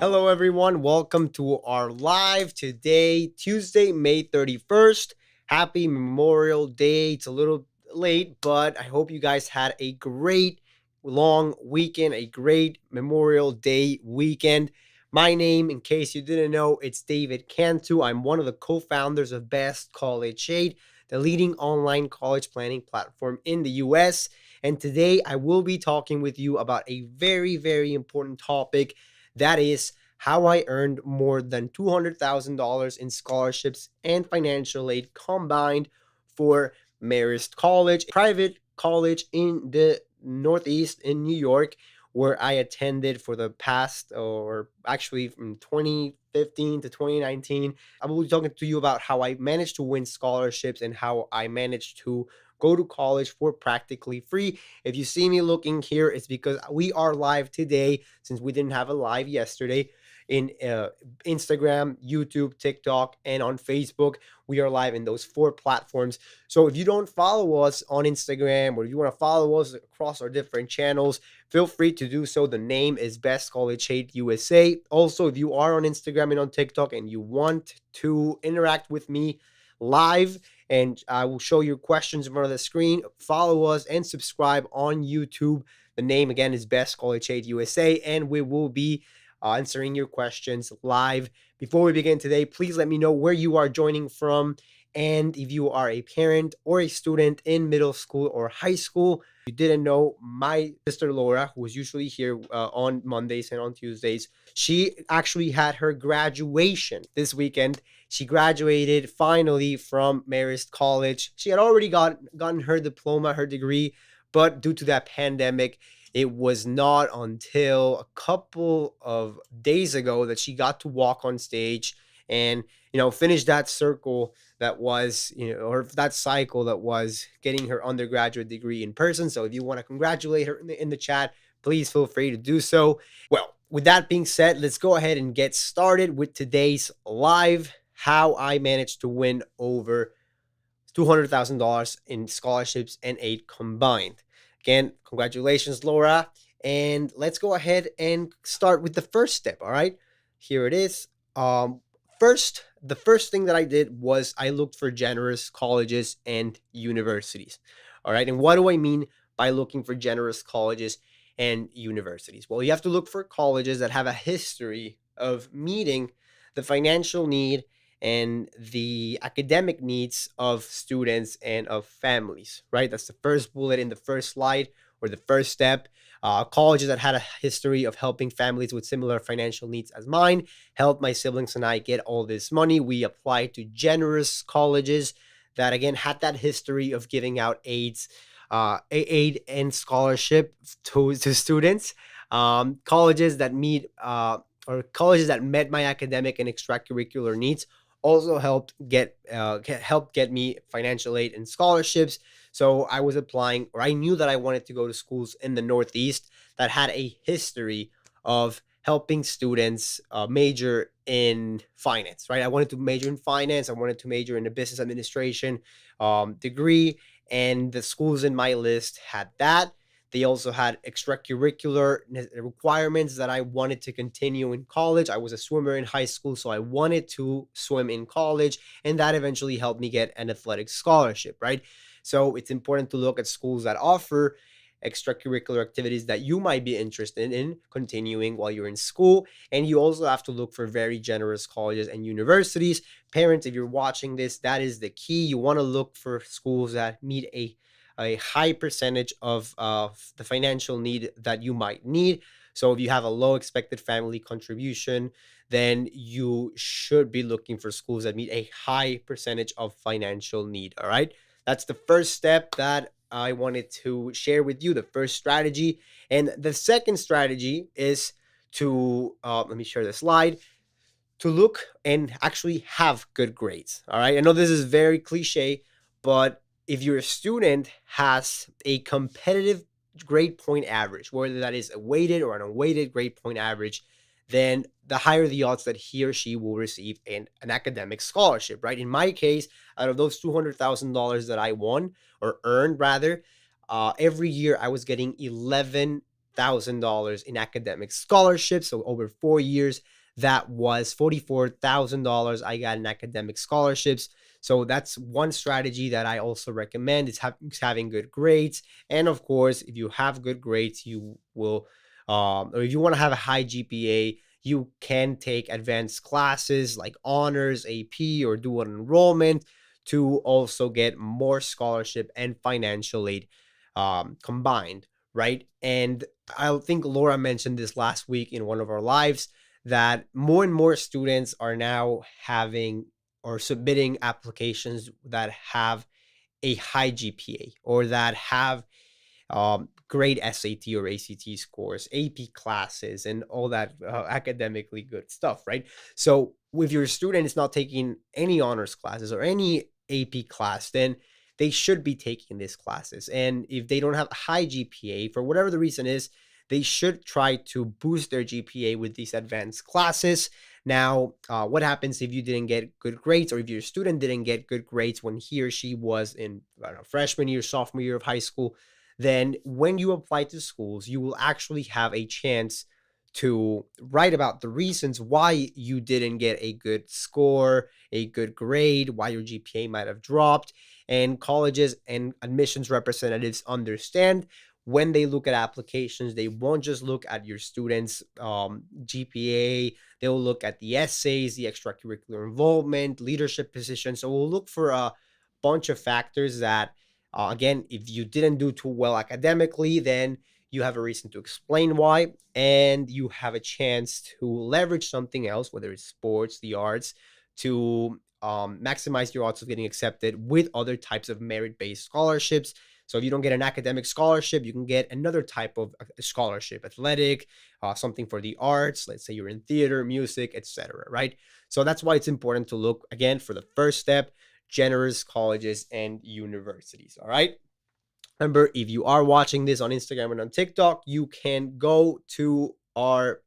Hello, everyone. Welcome to our live today, Tuesday, May 31st. Happy Memorial Day. It's a little late, but I hope you guys had a great long weekend, a great Memorial Day weekend. My name, in case you didn't know, it's David Cantu. I'm one of the co founders of Best College Shade, the leading online college planning platform in the US. And today I will be talking with you about a very, very important topic that is how I earned more than $200,000 in scholarships and financial aid combined for Marist College, a private college in the Northeast in New York, where I attended for the past, or actually from 2015 to 2019. I will be talking to you about how I managed to win scholarships and how I managed to go to college for practically free. If you see me looking here, it's because we are live today since we didn't have a live yesterday in Instagram, YouTube, TikTok, and on Facebook. We are live in those four platforms. So if you don't follow us on Instagram or if you want to follow us across our different channels, feel free to do so. The name is Best College Shade USA. Also, if you are on Instagram and on TikTok and you want to interact with me live, and I will show your questions in front of the screen. Follow us and subscribe on YouTube. The name again is Best College Shade USA, and we will be answering your questions live. Before we begin today, please let me know where you are joining from. And if you are a parent or a student in middle school or high school, you didn't know, my sister Laura, who is usually here on Mondays and on Tuesdays, she actually had her graduation this weekend. She graduated finally from Marist College. She had already gotten her diploma, her degree, but due to that pandemic, it was not until a couple of days ago that she got to walk on stage and finish that circle that was or that cycle that was getting her undergraduate degree in person. So if you want to congratulate her in the chat, please feel free to do so. Well, with that being said, let's go ahead and get started with today's live, how I managed to win over $200,000 in scholarships and aid combined. Again, congratulations, Laura. And let's go ahead and start with the first step. All right, here it is. The first thing that I did was I looked for generous colleges and universities. All right, and what do I mean by looking for generous colleges and universities? Well, you have to look for colleges that have a history of meeting the financial need and the academic needs of students and of families, right? That's the first bullet in the first slide, or the first step. Colleges that had a history of helping families with similar financial needs as mine helped my siblings and I get all this money. We applied to generous colleges that, again, had that history of giving out aid and scholarship to students. Colleges that or colleges that met my academic and extracurricular needs also helped get me financial aid and scholarships. So I was applying, or I knew that I wanted to go to schools in the Northeast that had a history of helping students major in finance, right? I wanted to major in finance. I wanted to major in a business administration degree, and the schools in my list had that. They also had extracurricular requirements that I wanted to continue in college. I was a swimmer in high school, so I wanted to swim in college, and that eventually helped me get an athletic scholarship, right? So it's important to look at schools that offer extracurricular activities that you might be interested in continuing while you're in school. And you also have to look for very generous colleges and universities. Parents, if you're watching this, that is the key. You want to look for schools that meet a high percentage of the financial need that you might need. So if you have a low expected family contribution, then you should be looking for schools that meet a high percentage of financial need. All right. That's the first step that I wanted to share with you, the first strategy. And the second strategy is to, let me share the slide, to look and actually have good grades. All right. I know this is very cliche, but if your student has a competitive grade point average, whether that is a weighted or an unweighted grade point average, then the higher the odds that he or she will receive an academic scholarship, right? In my case, out of those $200,000 that I won or earned rather, every year I was getting $44,000 in academic scholarships. So over 4 years, that was $44,000 I got in academic scholarships. So that's one strategy that I also recommend is having good grades. And of course, if you have good grades, you will, or if you want to have a high GPA, you can take advanced classes like honors, AP, or dual enrollment to also get more scholarship and financial aid combined, right? And I think Laura mentioned this last week in one of our lives that more and more students are now having or submitting applications that have a high GPA or that have great SAT or ACT scores, AP classes, and all that academically good stuff, right? So if your student is not taking any honors classes or any AP class, then they should be taking these classes. And if they don't have a high GPA, for whatever the reason is, they should try to boost their GPA with these advanced classes. Now, what happens if you didn't get good grades, or if your student didn't get good grades when he or she was in, I don't know, freshman year, sophomore year of high school? Then when you apply to schools, you will actually have a chance to write about the reasons why you didn't get a good score, a good grade, why your GPA might have dropped. And colleges and admissions representatives understand when they look at applications, they won't just look at your students' GPA. They'll look at the essays, the extracurricular involvement, leadership positions. So we'll look for a bunch of factors that again, if you didn't do too well academically, then you have a reason to explain why, and you have a chance to leverage something else, whether it's sports, the arts, to maximize your odds of getting accepted with other types of merit-based scholarships. So if you don't get an academic scholarship, you can get another type of scholarship, athletic, something for the arts. Let's say you're in theater, music, etc. Right? So that's why it's important to look again for the first step, generous colleges and universities. All right. Remember, if you are watching this on Instagram and on TikTok, you can go to our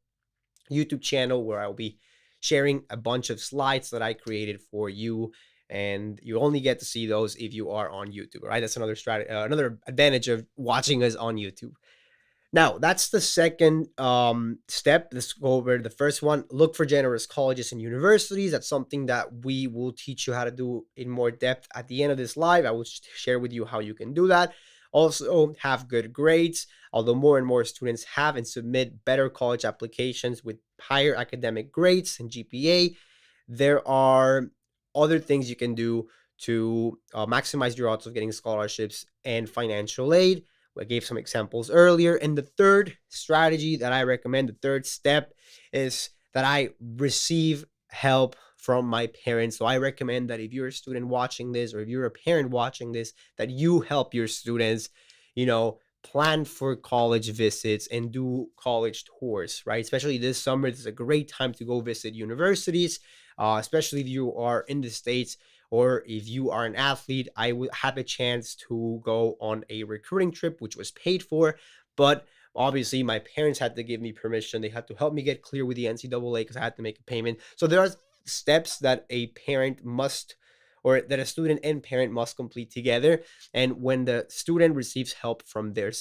YouTube channel where I'll be sharing a bunch of slides that I created for you. And you only get to see those if you are on YouTube. All right. That's another strategy, another advantage of watching us on YouTube. Now, that's the second step. Let's go over the first one. Look for generous colleges and universities. That's something that we will teach you how to do in more depth at the end of this live. I will share with you how you can do that. Also, have good grades. Although more and more students have and submit better college applications with higher academic grades and GPA, there are other things you can do to maximize your odds of getting scholarships and financial aid. I gave some examples earlier. And the third strategy that I recommend, the third step, is that I receive help from my parents. So I recommend that if you're a student watching this, or if you're a parent watching this, that you help your students, plan for college visits and do college tours, right? Especially this summer, this is a great time to go visit universities, especially if you are in the States. Or if you are an athlete, I would have a chance to go on a recruiting trip, which was paid for. But obviously, my parents had to give me permission. They had to help me get clear with the NCAA because I had to make a payment. So there are steps that a parent must, or that a student and parent must complete together. And when the student receives help from their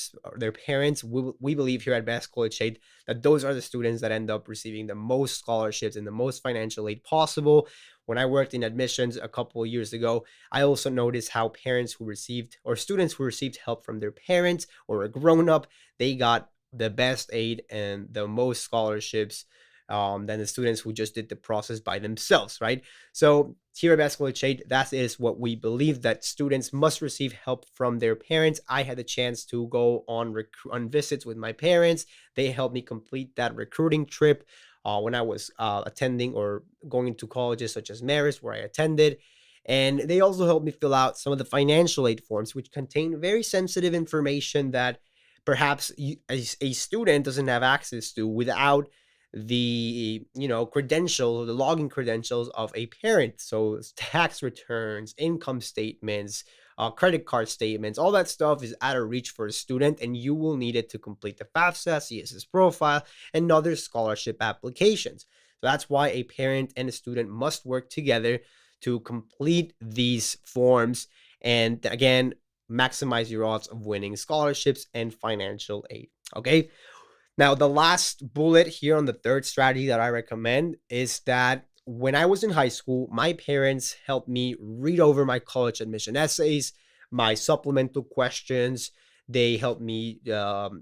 parents, we believe here at Best College Aid that those are the students that end up receiving the most scholarships and the most financial aid possible. When I worked in admissions a couple of years ago, I also noticed how parents who received, or students who received help from their parents or a grown up, they got the best aid and the most scholarships than the students who just did the process by themselves, right? So here at Best College Aid, that is what we believe, that students must receive help from their parents. I had the chance to go on visits with my parents. They helped me complete that recruiting trip when I was attending or going to colleges such as Marist, where I attended. And they also helped me fill out some of the financial aid forms, which contain very sensitive information that perhaps a student doesn't have access to without the credentials, the login credentials of a parent. So tax returns, income statements, credit card statements, all that stuff is out of reach for a student, and you will need it to complete the FAFSA, CSS profile, and other scholarship applications. So that's why a parent and a student must work together to complete these forms, and again, maximize your odds of winning scholarships and financial aid. Okay. Now, the last bullet here on the third strategy that I recommend is that when I was in high school, my parents helped me read over my college admission essays, my supplemental questions. They helped me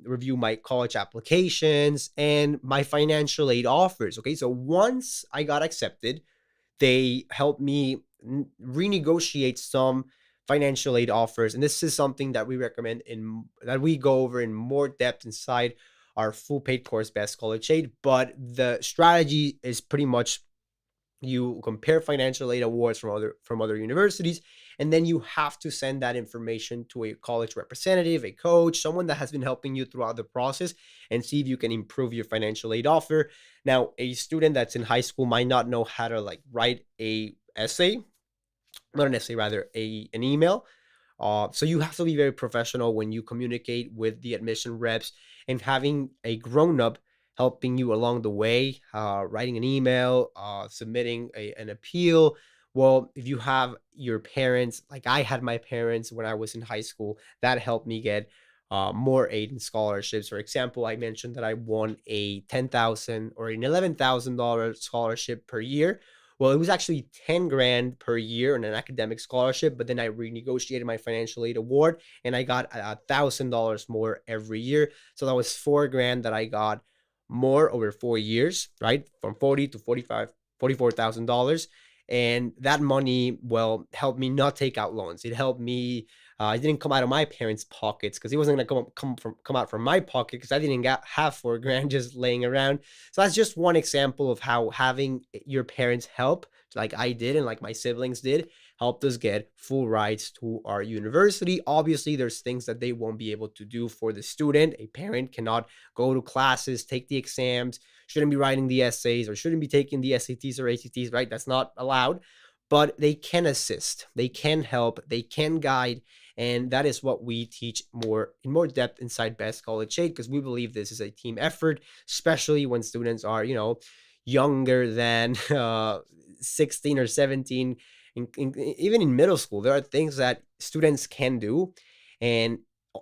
review my college applications and my financial aid offers. Okay. So once I got accepted, they helped me renegotiate some financial aid offers, and this is something that we recommend in that we go over in more depth inside our full paid course, Best College Aid. But the strategy is pretty much you compare financial aid awards from other universities, and then you have to send that information to a college representative, a coach, someone that has been helping you throughout the process, and see if you can improve your financial aid offer. Now, a student that's in high school might not know how to like write a essay, not an essay, rather a an email. So you have to be very professional when you communicate with the admission reps, and having a grown up helping you along the way, writing an email, submitting an appeal. Well, if you have your parents, like I had my parents when I was in high school, that helped me get more aid and scholarships. For example, I mentioned that I won a 10,000 or an $11,000 scholarship per year. Well, it was actually 10 grand per year in an academic scholarship, but then I renegotiated my financial aid award and I got $1,000 more every year. So that was 4 grand that I got more over 4 years, right? From 40 to 45, $44,000. And that money, well, helped me not take out loans. It helped me. It didn't come out of my parents' pockets because it wasn't gonna come out from my pocket because I didn't have 4 grand just laying around. So that's just one example of how having your parents help, like I did and like my siblings did, helped us get full rights to our university. Obviously, there's things that they won't be able to do for the student. A parent cannot go to classes, take the exams, shouldn't be writing the essays, or shouldn't be taking the SATs or ACTs, right? That's not allowed. But they can assist, they can help, they can guide, and that is what we teach more in more depth inside Best College Aid, because we believe this is a team effort, especially when students are, younger than 16 or 17. Even in middle school, there are things that students can do, and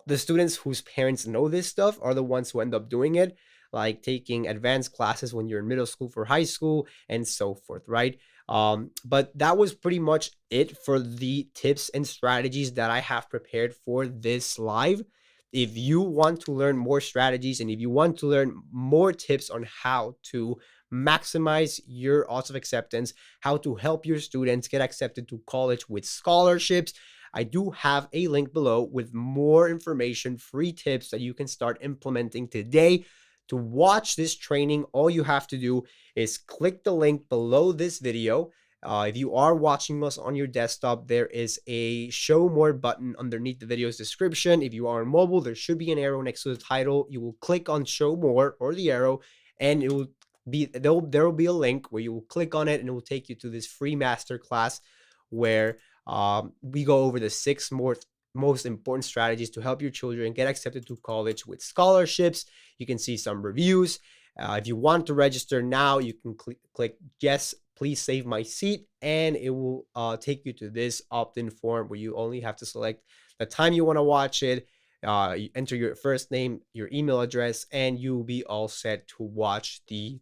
the students whose parents know this stuff are the ones who end up doing it, like taking advanced classes when you're in middle school for high school and so forth, right? But that was pretty much it for the tips and strategies that I have prepared for this live. If you want to learn more strategies and if you want to learn more tips on how to maximize your odds of acceptance, how to help your students get accepted to college with scholarships, I do have a link below with more information, free tips that you can start implementing today. To watch this training, all you have to do is click the link below this video. If you are watching us on your desktop, there is a show more button underneath the video's description. If you are on mobile, there should be an arrow next to the title. You will click on show more or the arrow, and it will be there will be a link where you will click on it and it will take you to this free masterclass where we go over the six most important strategies to help your children get accepted to college with scholarships. You can see some reviews. If you want to register now, you can click yes, please save my seat, and it will take you to this opt-in form where you only have to select the time you want to watch it. You enter your first name, your email address, and you'll be all set to watch the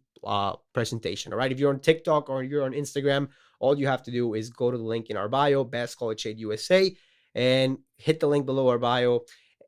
presentation. All right. If you're on TikTok or you're on Instagram, all you have to do is go to the link in our bio, Best College Aid USA, and hit the link below our bio.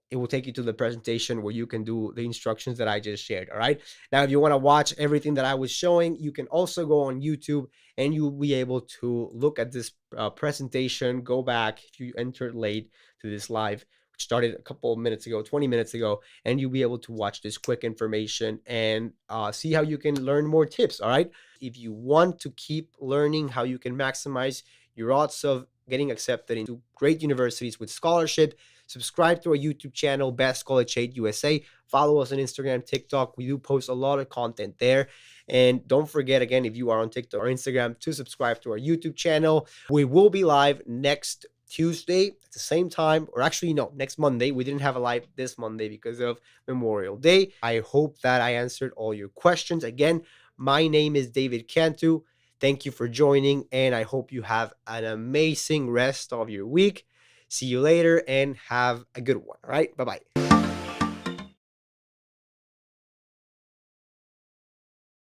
It will take you to the presentation where you can do the instructions that I just shared. All right. Now, if you want to watch everything that I was showing, you can also go on YouTube and you'll be able to look at this presentation, go back if you entered late to this live, which started a couple of minutes ago, 20 minutes ago, and you'll be able to watch this quick information and see how you can learn more tips. All right. If you want to keep learning how you can maximize your odds of getting accepted into great universities with scholarship, subscribe to our YouTube channel, Best College Aid USA. Follow us on Instagram, TikTok. We do post a lot of content there. And don't forget, again, if you are on TikTok or Instagram, to subscribe to our YouTube channel. We will be live next Tuesday at the same time, or actually, no, next Monday. We didn't have a live this Monday because of Memorial Day. I hope that I answered all your questions. Again, my name is David Cantu. Thank you for joining, and I hope you have an amazing rest of your week. See you later and have a good one. All right. Bye-bye.